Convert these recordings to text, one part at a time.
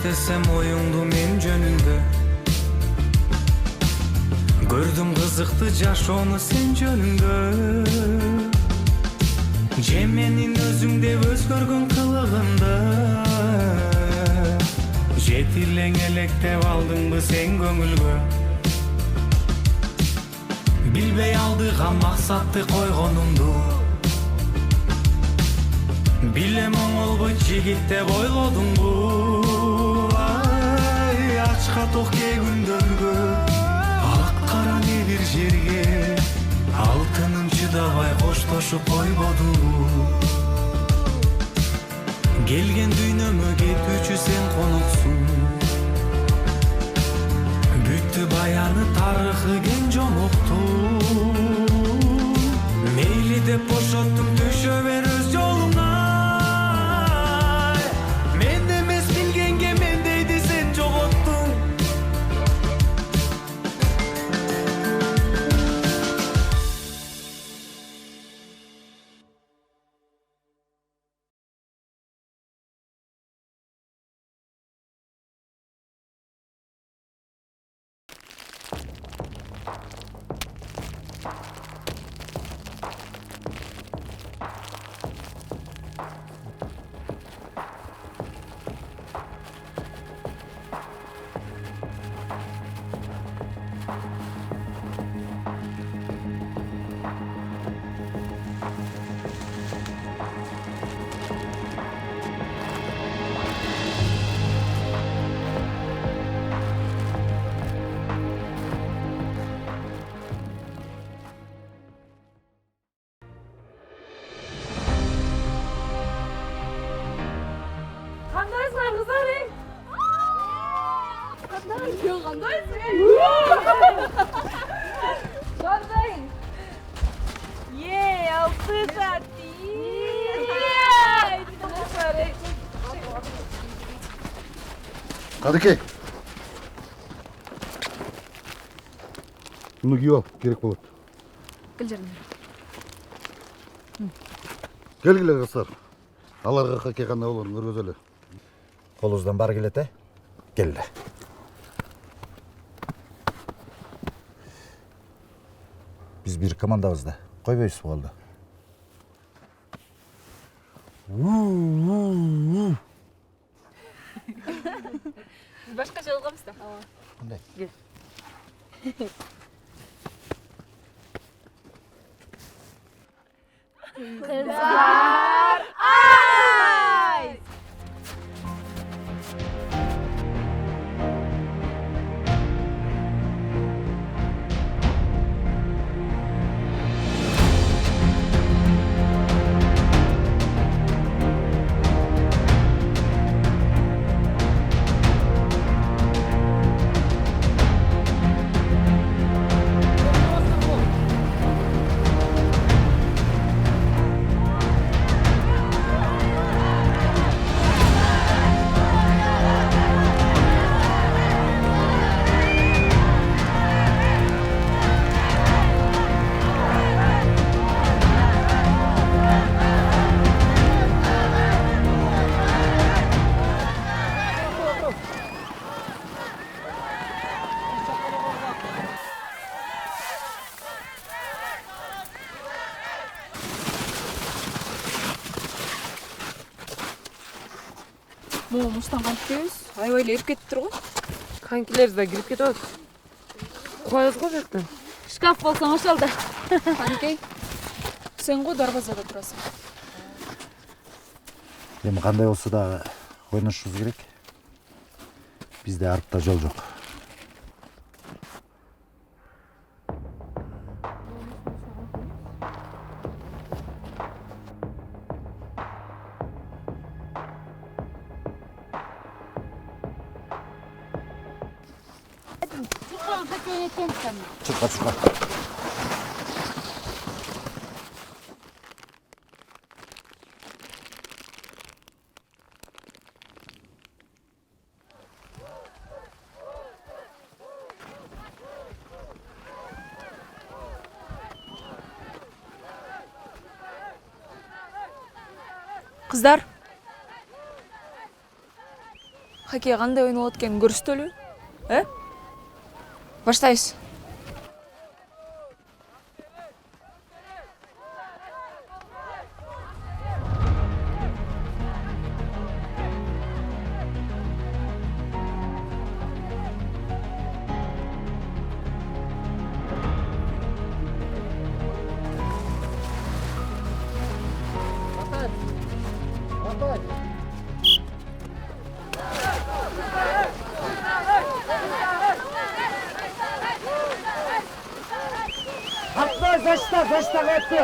istesem oyundu men jönündө. Gördüm kızıktı jaşoonu sen jönündө. Je menin özüңde özgөрgөн kılыгында. Жетирлең электеп алдыңбы sen көңүлгө. Билбей алдыган максатты койгонумду. Билем оңолбойт жигит деп ойлодуңбу. Ай, ачка ток кээ күндөргө, ак кара не бир жерге, алтыным чыдабай коштошуп койбодуңбу. Келген дүйнөмө кетүүчү сен коноксуң. Бүттү баяны тарыхы кен жомокту. Мейли деп бошоттум, түшө бер өз жолуңа. Мен эмес билгенге мен дейди сен жоготтуң. Kadıköy. Bunu giy al, gerek болады. Gel canım. Келгиле кыздар. Аларга хоккей кандай болорун көргөзөлү. Колубуздан бар келет, келди. Биз бир командабыз да. Койбойбуз болду. Biz başka şey olgamız da. Кандай? Gel. Kızlar ay! Мустан кантпайбыз? Аябай эле эрип кетиптир го. Конькилерибиз да кирип кетип атат. Коебуз го жактан. Шкаф болсоң ошол да. Канкей. Сен го дарбазада турасың. Эми кандай болсо да ойношубуз керек. Бизде артта жол жок. Чурка, чурка. Kızlar. хоккей кандай ойноп атканын көрүштөлүбү? Баштайбыз. Зашта қайтты.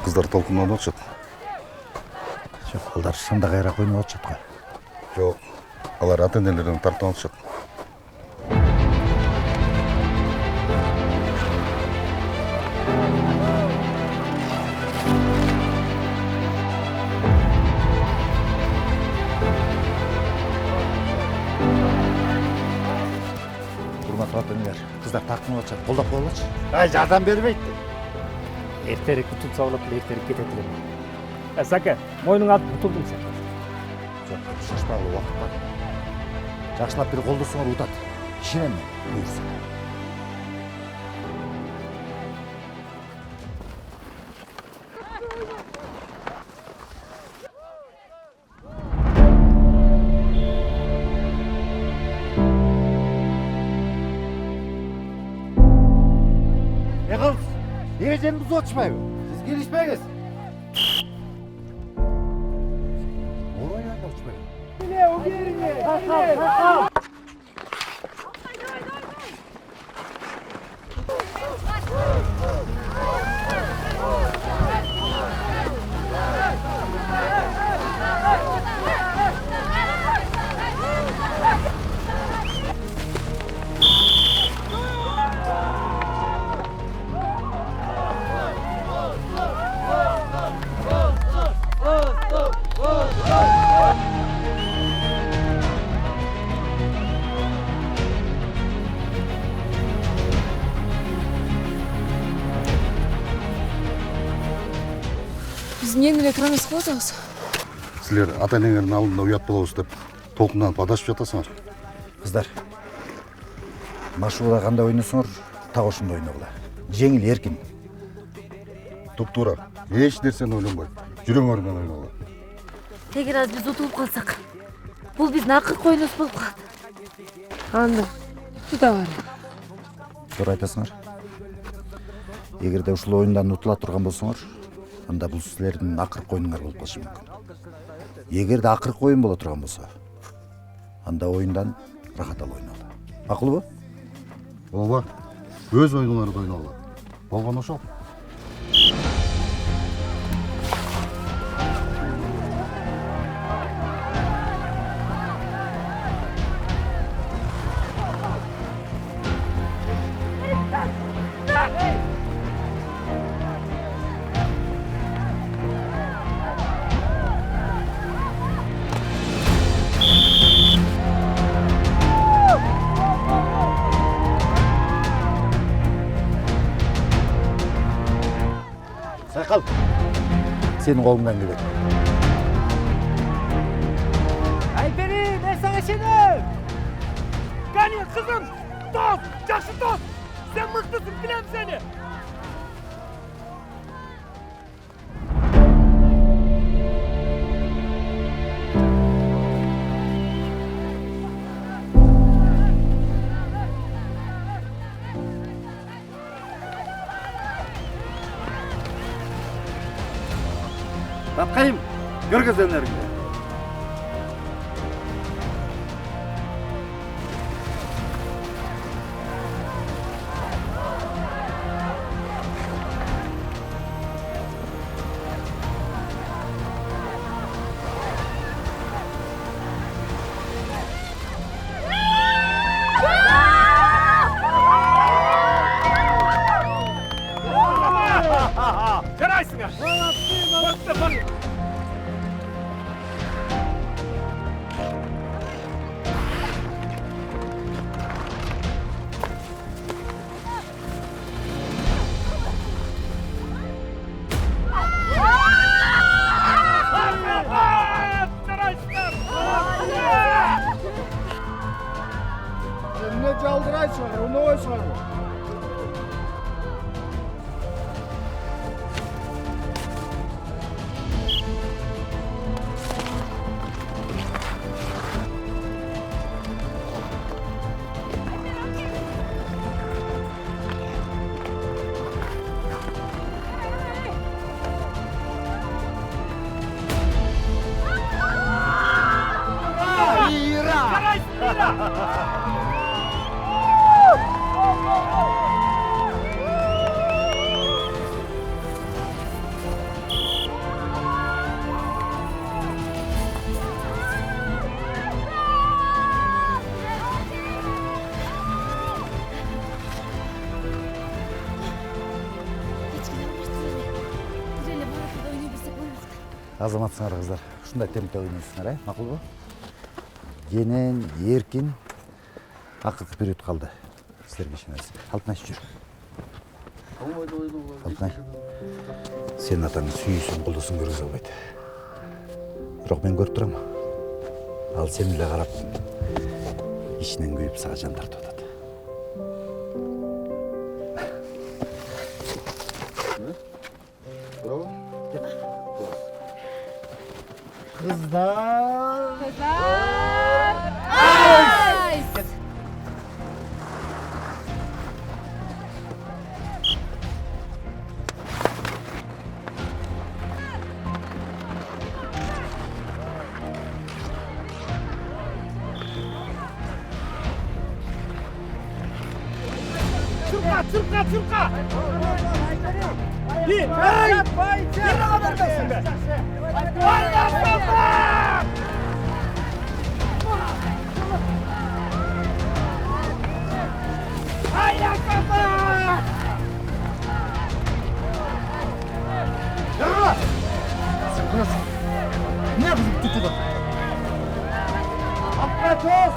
Қыздар толқыннан отшат. Жоқ, олар шында қайрақ ойнап отшат қой. Жоқ, алар ата-енелерден тартып отшат. Құрметті ата-енелер, қыздар тартынып отшат. Қолдап қойылачы. Ай, жардам бермейді. Эртерээк утулса болот эле, эртерээк кетет элем. Сака, мойнуңа алып утулдуң сен. Жоқ, шашпағы уақыт бар. Жақшылап бір қолды соңыр ұтады. Ішінен бұйырса. Неге жерімізді отшымайбы? Сіз келішпеңіз. Орай айда отшымайбы. Биз эмнени эле тура эмес кылып атабыз? Сілер ата-енеңердің алдында ұят болабыз деп толқыннан падашып жатасыңар. Қыздар, машуға қандай ойнасыңар, тағы ошында ойнағыла. Жеңіл, еркін. Туп-тура, еш нәрсені ойланбай, жүреңермен ойнағыла. Эгер азыр биз утулуп калсак, бул биздин акыркы ойунубуз болуп калат. Анда. Тута бар. Doğru айтасыңар. Егер де ушул ойындан утула турган болсоңор, анда бул силердин акыркы оюнуңар болуп калышы мүмкүн. Егер де акыркы оюн боло турган болсо, анда оюндан рахат алып ойногула. Макулбу? Ооба, өз ойуңарды ойногула. Болгон ошол. Сайкал, сенин колуңдан келет. Айпери, мен сага ишенем. Кани, кызым, дос, жакшы дос. Сен мыктысың, билем сени. Batkayım, gör gözlerimde. Жарайсың а? Бақты, бақты. Жарайсыңдар. Ne caldıraysan, onu oysan. Азаматсыңар қыздар. Ушундай темпте ойнойсуңар, макул бу? Женен, эркин, акыркы период калды. Силерге ишенебиз. Алтынай жүр. Алтынай. Сен атаңды сүйүүсүң, колдосуң көргөзө албайт. Бирок мен көрүп турам. Ал сени эле карап, ичинен күйүп сага жан тартып атат. Kızlar. Çırka. Bir, hey! Yine kadar kalsın be! Allah Allah! Hayır kafa! Yarına! Sen burası. Ne yapıyorsun tutuda? Atla toz!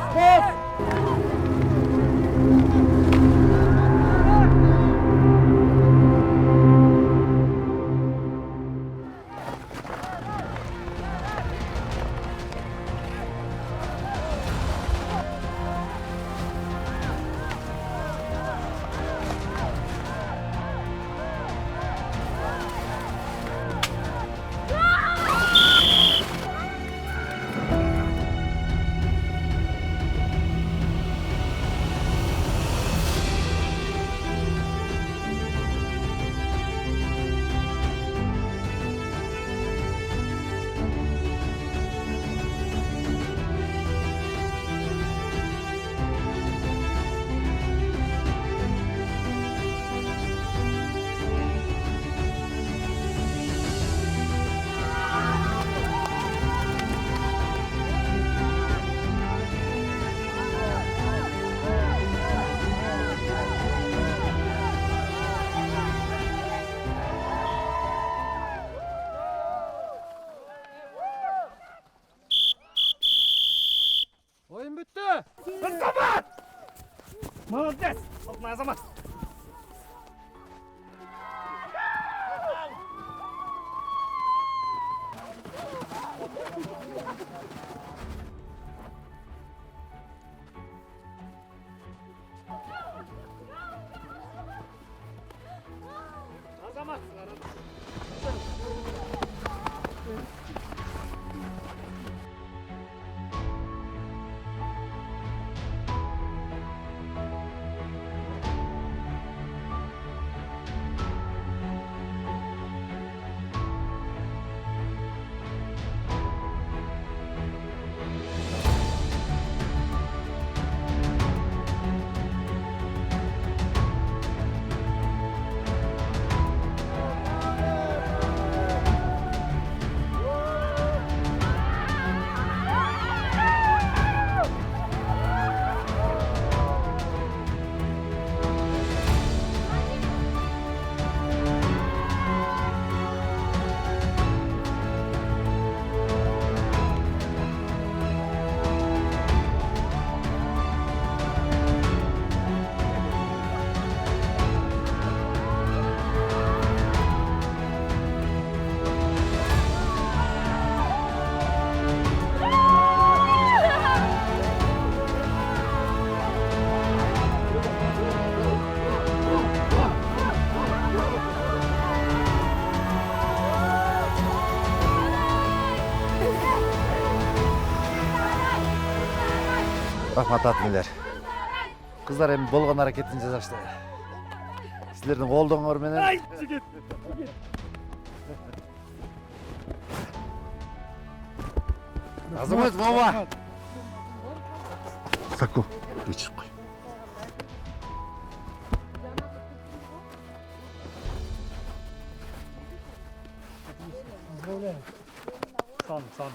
Oyun bitti. Kapat! Молодец! Алтынай Азамат! Азаматсыңар. Рахмат атмелер. Кыздар эми болгон аракетин жасашты. Силердин колдооңор менен Азамат баба. Сако, geçip koy. Сан.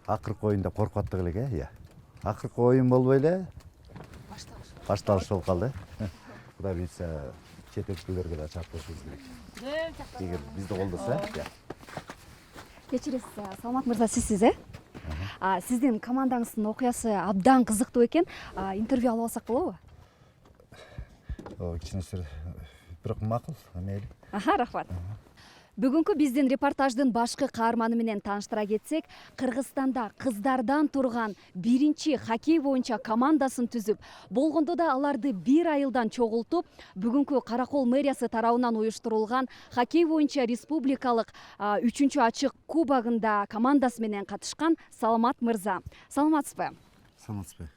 Акыркы оюнда коркуп аттык элек, иә. Акыркы оюн болбой эле башталыш болуп калды. Кудай буйрса, чет өлкөлөргө да чапкылышыбыз керек. Эгер бизди колдосо, иә. Кечиресиз, Саламат мырза, сизсиз, сиздин командаңыздын окуясы абдан кызыктуу экен. Интервью алып алсак болобу? Кичине сыр бирок макул, мейли. Рахмат. Бүгүнкү биздин репортаждын башкы каарманы менен тааныштыра кетсек, Кыргызстанда кыздардан турган биринчи хоккей боюнча командасын түзүп, болгондо да аларды бир айылдан чогултуп, бүгүнкү Каракол мэриясы тарабынан уюштурулган хоккей боюнча республикалык 3-чү ачык кубогунда командасы менен катышкан Саламат мырза. Саламатсызбы? Саламатсызбы.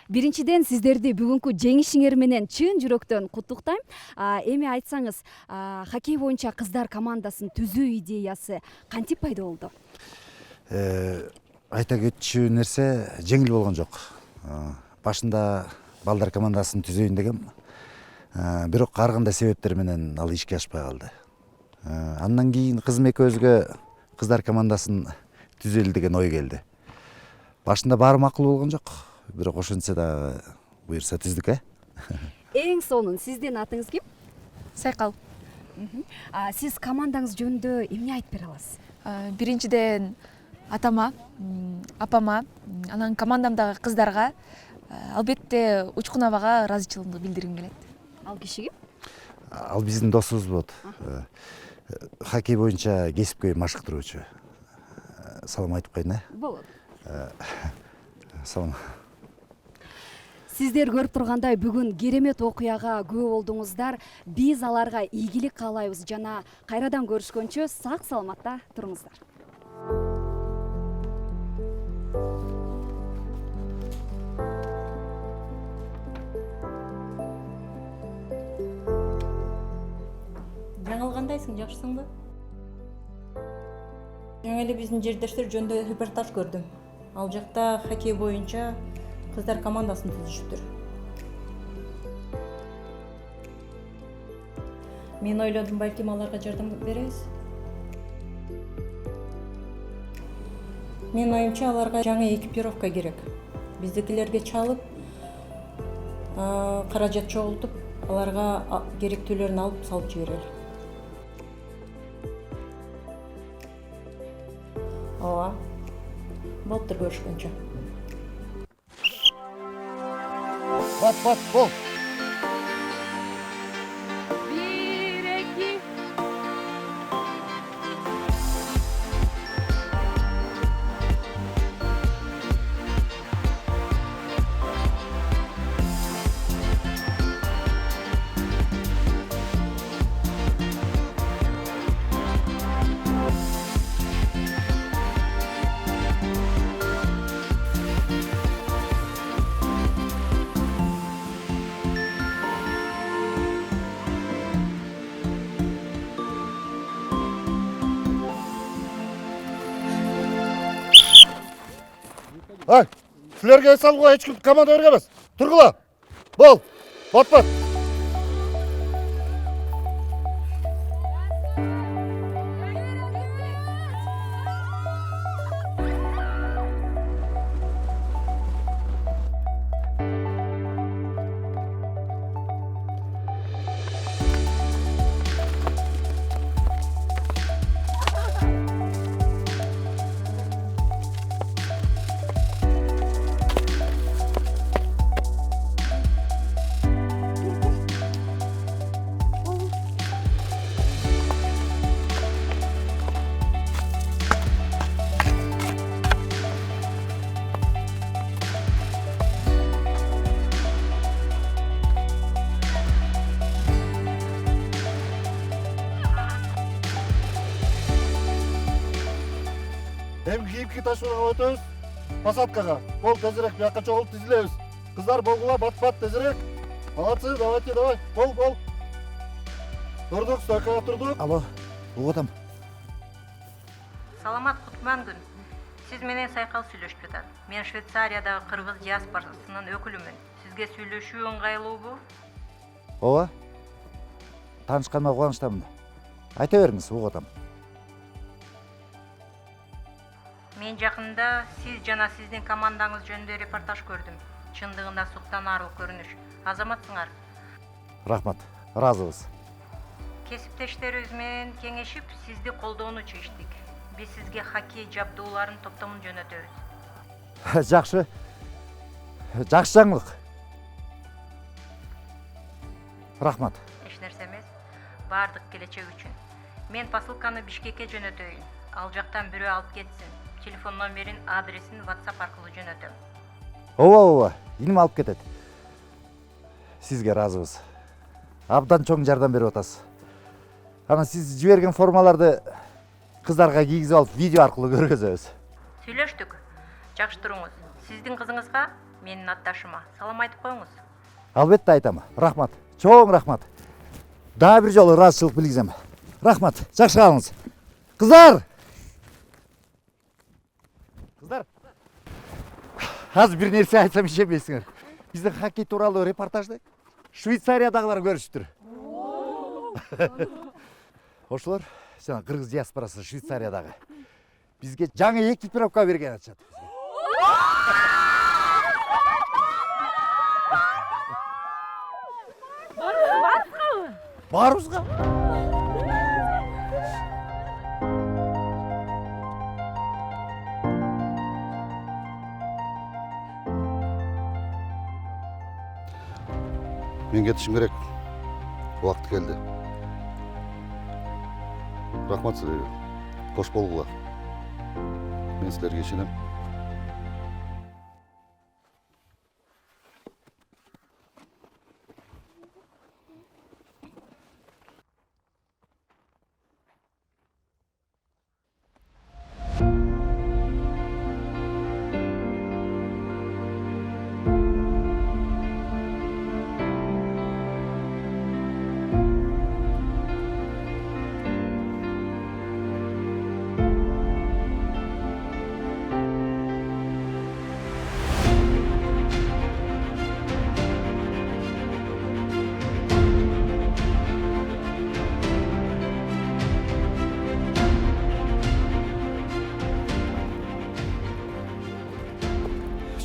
Биринчиден сиздерди бүгүнкү жеңишиңер менен чын жүрөктөн куттуктайм. Эми айтсаңыз, хоккей боюнча кыздар командасын түзүү идеясы кантип пайда болду? Айта кетчү нерсе жеңил болгон жок. Башында балдар командасын түзөйүн дегем. Бирок ар кандай себептер менен ал ишке ашпай калды. Андан кийин кызым экөөбүзгө кыздар командасын түзөлү деген ой келди. Башында баары макул болгон жок. Бирок ошентсе да буйрса түздүк, Эң сонун сиздин атыңыз ким? Сайкал. Сиз командаңыз жөнүндө эмне айтып бере аласыз? Биринчиден атама, апама, анан командамдагы кыздарга албетте Учкун абага ыраазычылыгымды билдиргим келет. Ал киши ким? Ал биздин досубуз болот. Хоккей боюнча кесипкөй машыктыруучу. Салам айтып коеюн, Болот. Салам. Сиздер көрүп тургандай бүгүн керемет окуяга күбө болдуңуздар. Биз аларга ийгилик каалайбыз жана кайрадан көрүшкөнчө сак саламатта туруңуздар. Жаңыл кандайсың, жакшысыңбы? Жаңы эле биздин жердештер жөнүндө репортаж көрдүм. Ал жакта хоккей боюнча кыздар командасын түзүшүптүр. Мен ойлодум, балким аларга жардам беребиз. Мен оюмча аларга жаңы экипировка керек. Биздикилерге чалып, каражат чогултуп, аларга керектүүлөрүн алып салып жиберели. Ооба. Болуптур көрүшкөнчө. Бат, бол. Ay, sülерге салууга эч ким команда берген эмес. Тургула. Бол. Бат. 2 ташууга өтөбүз. Посадкага. Бол тезирээк бияка чогулуп тизилебиз. Кыздар болгула бат тезирээк. Молодцы, давайте, давай. Бол. Турдук, стойкага турдук. Алло, угуп атам. Саламат Кутмангүн. Сиз менен сайкал сүйлөшүп жатат. Мен Швейцариядагы кыргыз диаспорасынын өкүлүмүн. Сизге сүйлөшүү ыңгайлуубу? Ооба. Таанышканыма кубанычтамын. Айта бериңиз, угуп атам. Мен жакында сиз жана сиздин командаңыз жөнүндө репортаж көрдүм. Чындыгында суктан арыл көрүнүш. Азаматсыңар. Рахмат, ыраазыбыз. Кесиптештерибиз менен кеңешип, сизди колдоону чечтик. Биз сизге хоккей жабдууларын топтомун жөнөтөбүз. Жакшы. Жакшы жаңылык. Рахмат. Эч нерсе эмес. Бардык келечек үчүн. Мен посылканы Бишкекке жөнөтөйүн. Ал жактан бирөө алып кетсин. Телефон номерин, адресин WhatsApp аркылуу жөнөтөм. Ооба, иним алып кетет. Сизге ыраазыбыз. Абдан чоң жардам берип атасыз. Ана сиз жиберген формаларды кыздарга кийгизип алып видео аркылуу көргөзөбүз. Сүйлөштүк. Жакшы туруңуз. Сиздин кызыңызга менин атташыма салам айтып коюңуз. Албетте айтам. Рахмат. Чоң рахмат. Дагы бир жолу ыраазычылык билгизем. Рахмат. Жакшы калыңыз. Кыздар! Кыздар! Азыр бир нерсе айтсам ишенбейсиңер. Биздин хоккей тууралуу репортажды Швейцариядагылар көрүшүптүр. Ошолор жана кыргыз диаспорасы Швейцариядагы бизге жаңы экипировка берген атышат. Барыбызга? Мен кетишим керек. Убакыт келди. Рахмат силерге. Кош болгула. Мен силерге ишенем.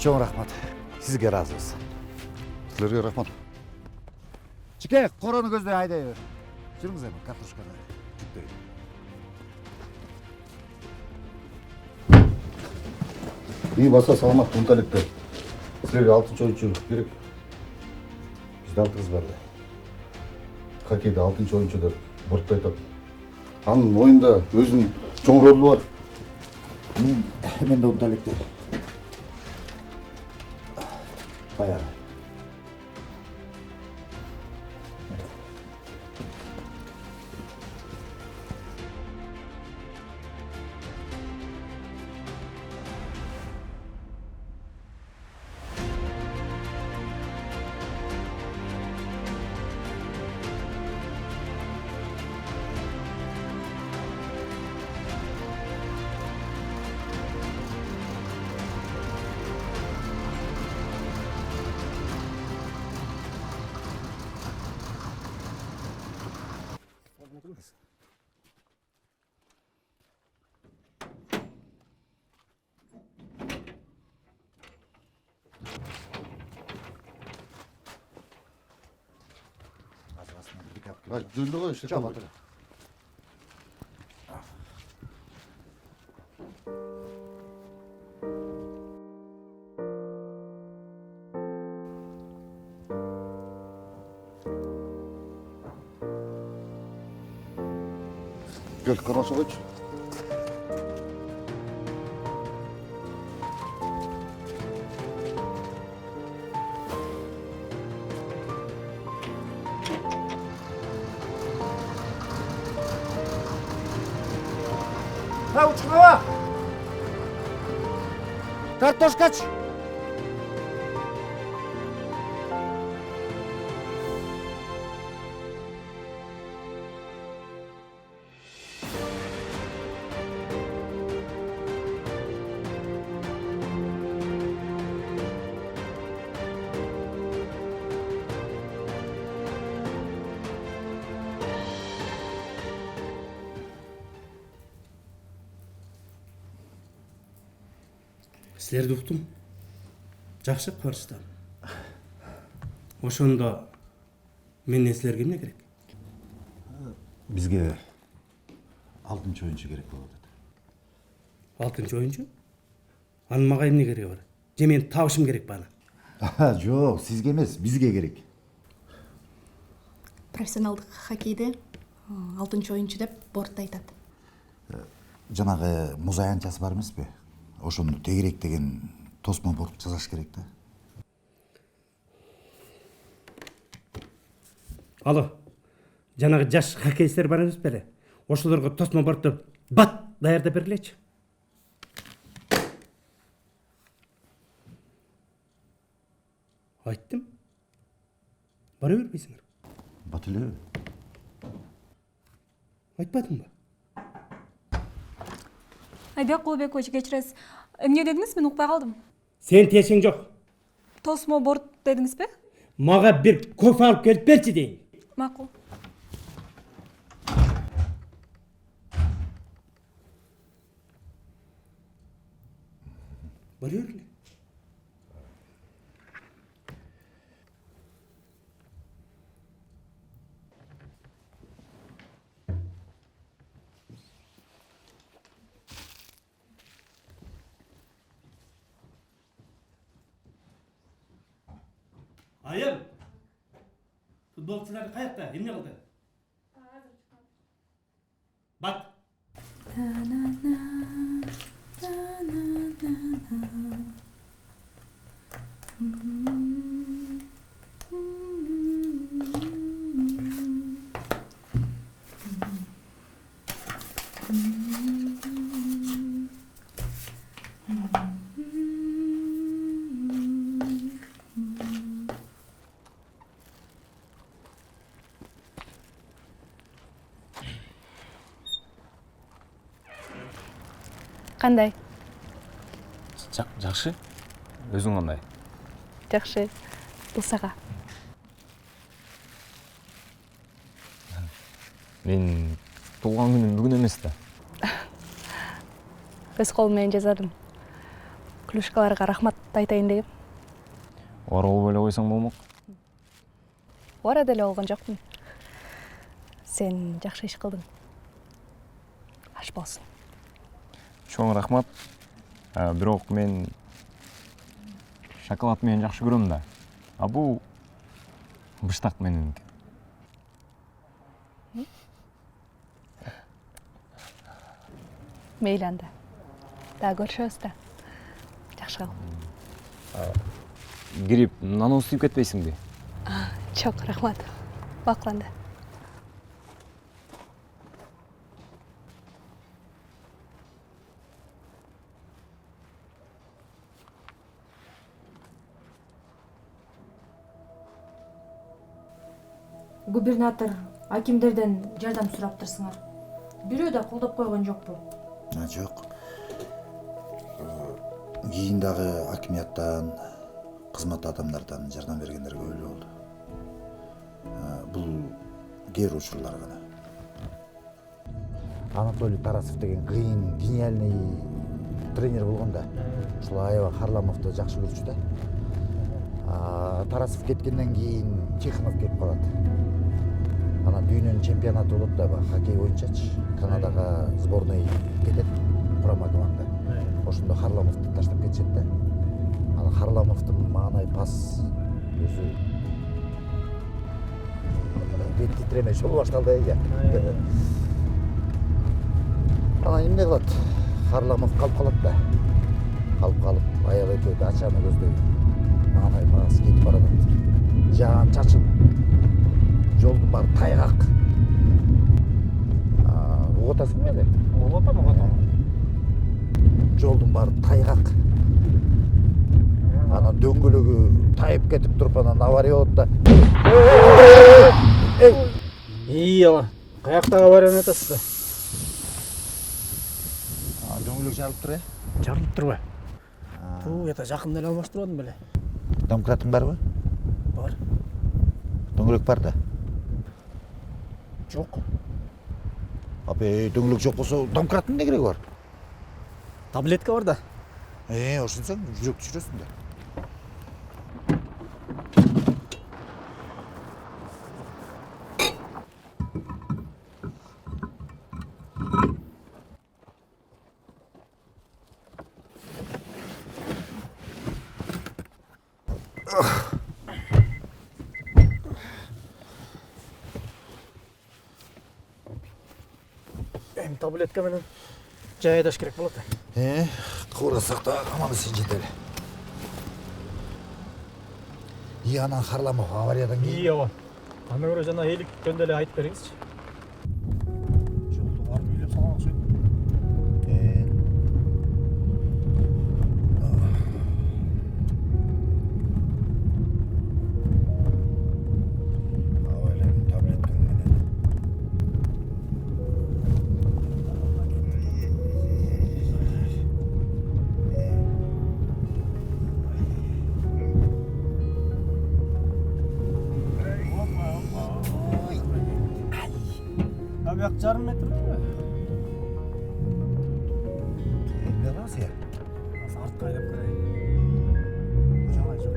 Чоң рахмат. Сизге ыраазыбыз. Силерге рахмат. Чике, корону көздөй айдай бер. Жүрүңүз эми картошканы жүктөйүн. И баса саламат унталектер. Силерге 6-чы оюнчу керек. Бизде 6 кыз бар. Хоккейде 6-чы оюнчу деп бортто айтат. Анын оюнда өзүнүн чоң ролу бар. Мен де унталектер. Баягы. Жөнді ғой, іште Жабат. Gel, karnası koç. Ha uçma! Картошкач. Силерди уктум. Жакшы, кубанычтамын. Ошондо менден силерге эмне керек? Бизге 6-чы оюнчу керек болуп атат. 6-чы оюнчу? Анын мага эмне кереги бар? Же менин табышым керек бана? Жок, сизге эмес, бизге керек. Профессионалдык хоккейде 6-чы оюнчу деп бортто айтат. Жанагы муз аянтчасы бар эмеспи? Ошону тегерек деген тосмо борт жасаш керек да. Алло, жанагы жаш хоккейчилер бар эмес беле? Ошолорго тосмо бортто бат даярдап бергилечи. Айттым. Бара бербейсиңер. Бат эле. Айтпадыңбы? Айбек Кулбекович, кечиресиз. Эмне дедиңиз? Мен укпай калдым. Сен тиешиң жок. Тосмо борт дедиңизби? Мага бир кофе алып келип берчи дейин. Макул. Бара бергиле. Ayım. Futbolcular kayakta, emne kıldı? Bak. Кандай? Жакшы. Өзүң кандай? Жакшы. Бул сага. Мен туулган күнүм бүгүн эмес да. Өз колум менен жасадым. Клюшкаларга рахмат айтайын деп. Ора болуп эле койсоң болмок. Ора деле болгон жокмун. Сен жакшы иш кылдың. Аш болсун. Чоң рахмат. Бирок мен шоколад менен жакшы көрөм да. А бул быштак мененики. Мейли анда. Да көрүшөбүз да. Жакшы кал. Кирип, наны сүйүп кетпейсиңби? Чок, рахмат. Бакланды. Губернатор акимдерден жардам сураптырсыңар. Бирөө да колдоп койгон жокпу? Жок. Кийин дагы акимияттан, кызмат адамдардан жардам бергендер көп эле болду. Бул кээ учурлар гана. Анатолий Тарасов деген кыйын, гениальный тренер болгон да. Ушул аябай Харламовду жакшы көрчү да. Тарасов кеткенден кийин Тихонов келип калат. Анан дүйнөнүн чемпионаты болот да, хоккей боюнчачы. Канадага сборной кетет, курама команда. Ошондо Харламовду таштап кетишет да. Анан Харламовдун маанай пас өзү бет титремеш болуп башталды я. Анан эмне кылат? Харламов калып калат да. Калып аял экөө да ачаны көздөй маанай пас кетип баратат. Жаан чачып жолдун баары тайгак. Угутасың беле? Угутам. Жолдун баары тайгак. Анан дөңгөлөгү тайып кетип туруп анан авария болот да. ооба. Каяктагы аварияны айтасыз да? Дөңгөлөк жарылып тур, Жарылып турбайбы? Бул это жакында эле алмаштырбадым беле. Домкратың барбы? Бар. Дөңгөлөк бар да. Жок. Апе, дөңгөлөк жок болсо, домкратың не кереги бар? Таблетка бар да. Ошентсең жүрөк түшүрөсүң да. Эми таблетка менен жай айдаш керек болот. Кыбырсак да аман-эсен жетели. Анан Харламов авариядан кийин. Ооба. Аны көрө жана элик жөнүндө эле айтып бериңизчи. Жолду барып үйлөп салган окшойт. Авайларын таблеткаң менен. Бияк жарым метр дейби? Эмне кыласың я? Азыр артка айдап көрөйүн. Жок, жок.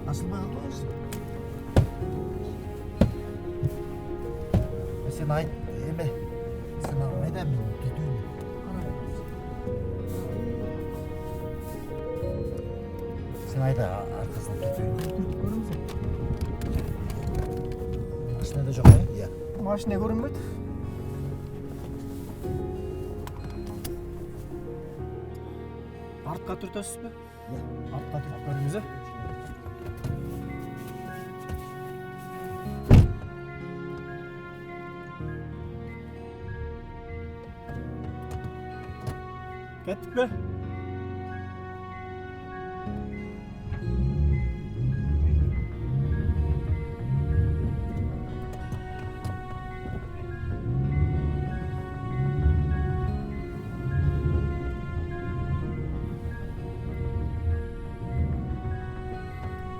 Ашылмай калды ғой. Сен айт, эме. Сен айда мен түтүүн. Сен айда аркасынан түтүүн. Көрүнсүң. Машинада жок, иә. Машина көрүнбөйт. Артка түртөсүзбү? Артка түртүп көрүңүз. Кеттикпи?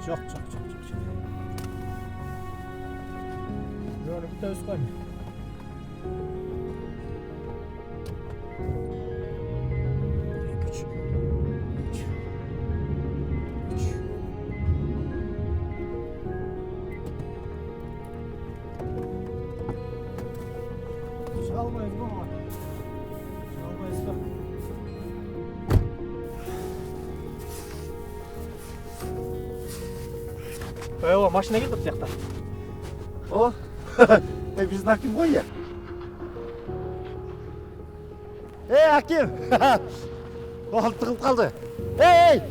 Жок. Жөнү бүтөбүз койм. Ооба, машина келди тиякта. О, биздин Аким ғой я. Аким! Ол тығылып қалды. Ей!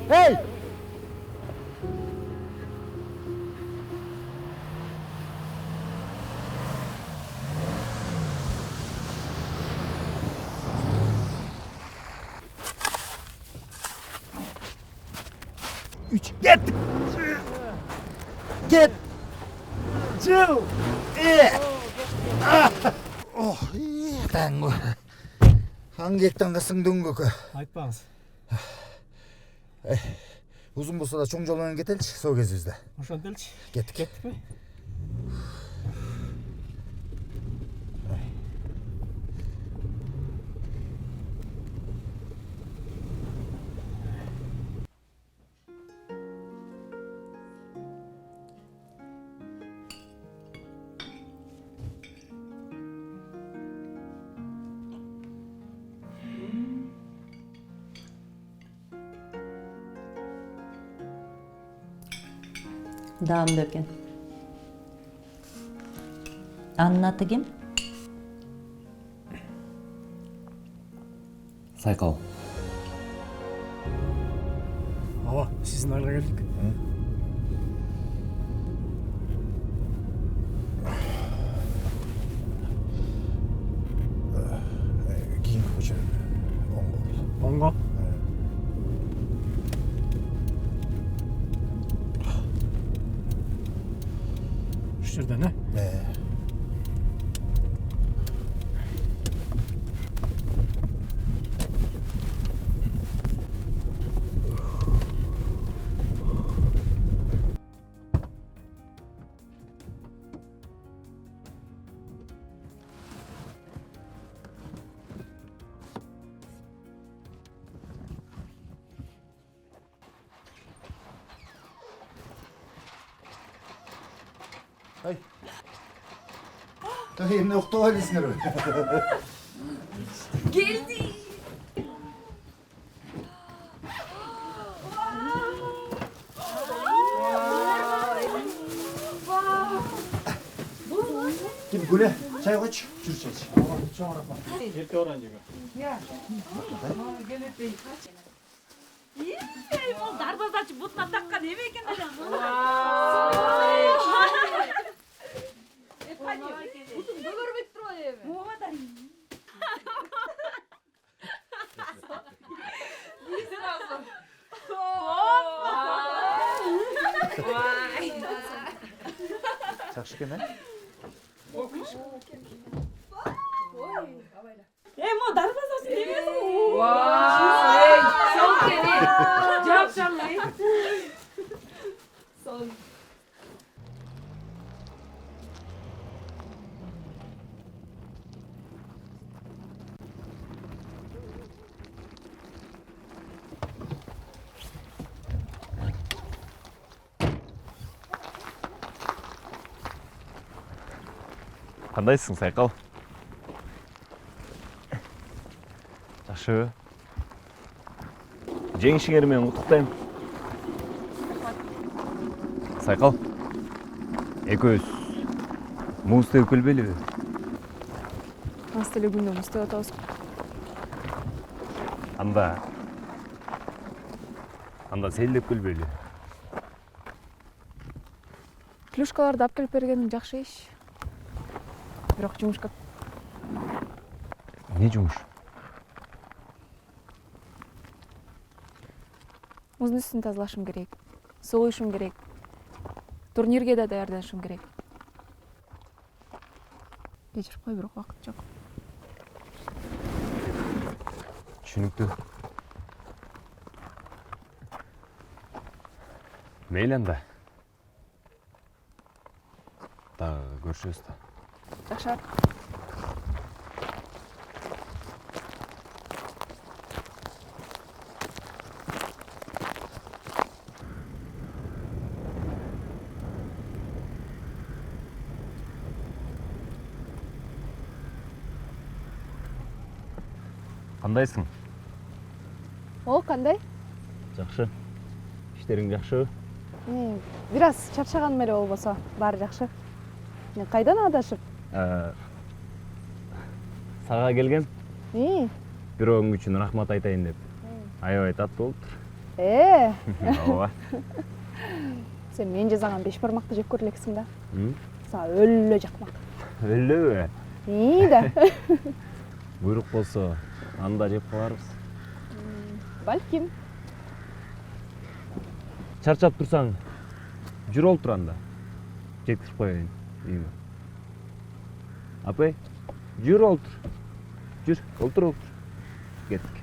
Get! Жыл! Таңғы. Аңгектен қасың дөңгөкө. Айтпаңыз. Uzun болса да чоң жолмен кетелчи, сол кезибизде. Ошентелчи. Кеттикпи? Dağımda öken. Anlatı kim? Сайкал. Ооба, сиздин айылга келдик. көчө. Оңго. Şu жерден, Emне уктап алесиңерби? Ким Гүле, чай койчу. Жүр чай. Ерте оран жеге. Дарбазачы бутуна таккан эме экен эле. Бутун бөгөрбөйт туруп эми. Жакшы экен, Эмо дарбазачы эмесиң? Кандайсың, Сайкал? Жакшы. Жеңишиңер менен куттуктайм. Сайкал, экөөбүз муз теуп келбейлиби? Аз деле күндө муз теуп атабыз. Анда сейилдеп келбейлиби? Клюшкаларды алып келип бергениң жакшы иш. Бирок жумуш көп. Не жумуш? Муздун үстүн тазалашым керек. Суу куюшум керек. Турнирге да даярданышым керек. Кечирип кой, бирок убакыт жок. Түшүнүктүү. Мейли анда. Дагы көрүшөбүз да. Жакшы. Кандайсың? Кандай? Жакшы. Иштериң жакшыбы? Бир аз чарчаганым эле болбосо, баары жакшы. Мен кайдан адашып? Сага келгем. Бирөөң үчүн рахмат айтайын деп. Аябай таттуу болуптур. Ооба. Сен мен жасаган 5 бармакты жеп көрө элексиң да. Сага өлө жакмак. Өлөбү? Да. Буйрук болсо, анда жеп каларбыз. Балким. Чарчап турсаң, жүр олтур анда. Жеткирип коеюн үйүмө. Апай, жүр олтур. Жүр, олтур. Кеттик.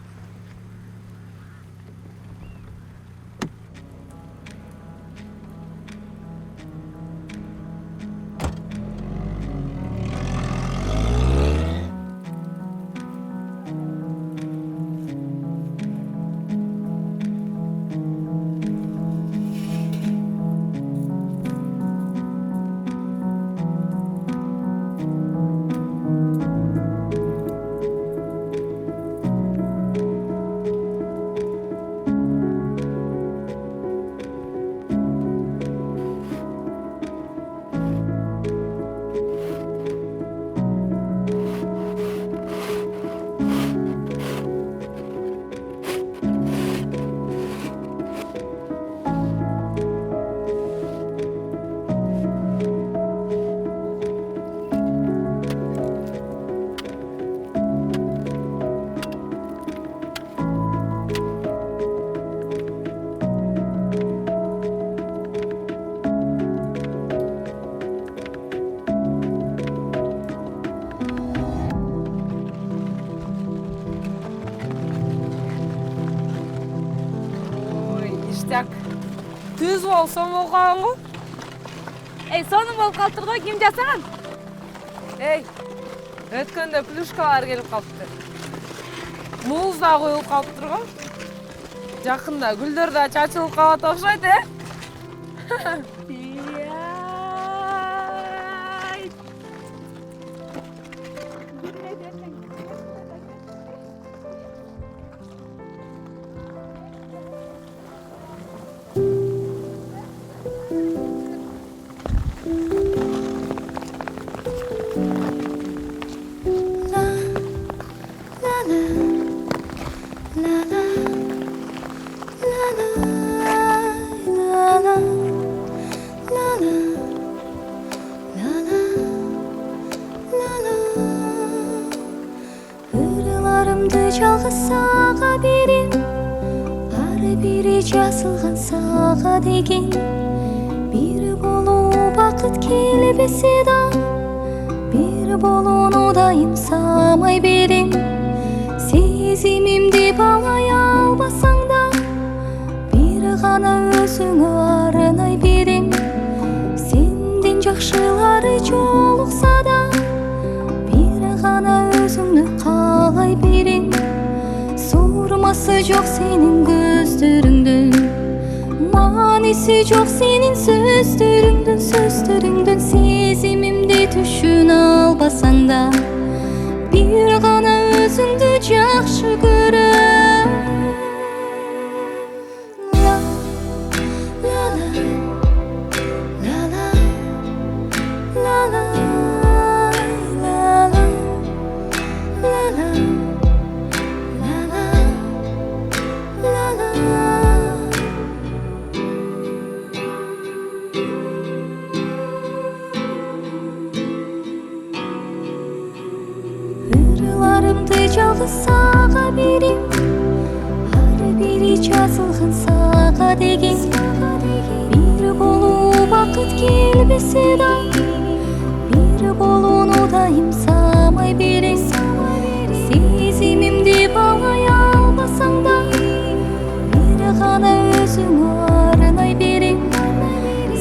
жак. Түз болсо болгон го. Сонун болуп калыптыр го, ким жасаган? Өткөндө плюшкалар келип калыптыр. Муз да коюлуп калыптыр го. Жакында гүлдөр да чачылып калат окшойт, Ырыларымды жалғыз саға берем, ары бері жазылған саға деген. Бір болу бақыт келбесе да, бір болуну дайым самай берем. Сезімімді балай албасаң да, бір ғана өзіңі арнай берем. Сенден жақшылары жолықса да, бір ғана өзіңді қалай берем. Сурмасы жоқ сенің көздеріңдің, манisi жоқ сенің сөздеріңдің. Сезімімді түшін албасаң да, bir ғана өзіңді жақшы көрем. La la la la la la la la la la la la. Ырыларымды жалғыз саға берем, ары бері жазылған саға деген. Бір болу бақыт келбесе да, бір болуну дайым самай берем. Сезімімді балай албасаң да, бір ғана өзіңі арнай берем.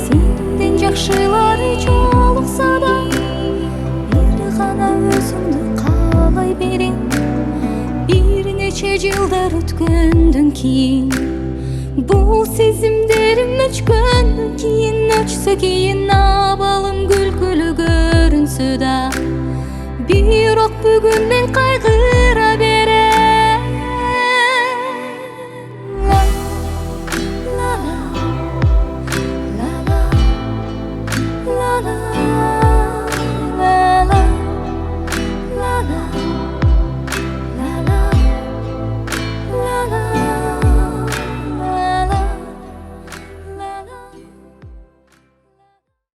Сенден жақшылары жолықса да, бір ғана өзіңді қалай берем. Bir neçe yıllar ötkөндөн кийин, бул сезимдерим өчкөндөн кийин, өчсө кийин абалым күлкүлүү көрүнсө да, бирок бүгүн мен кайгы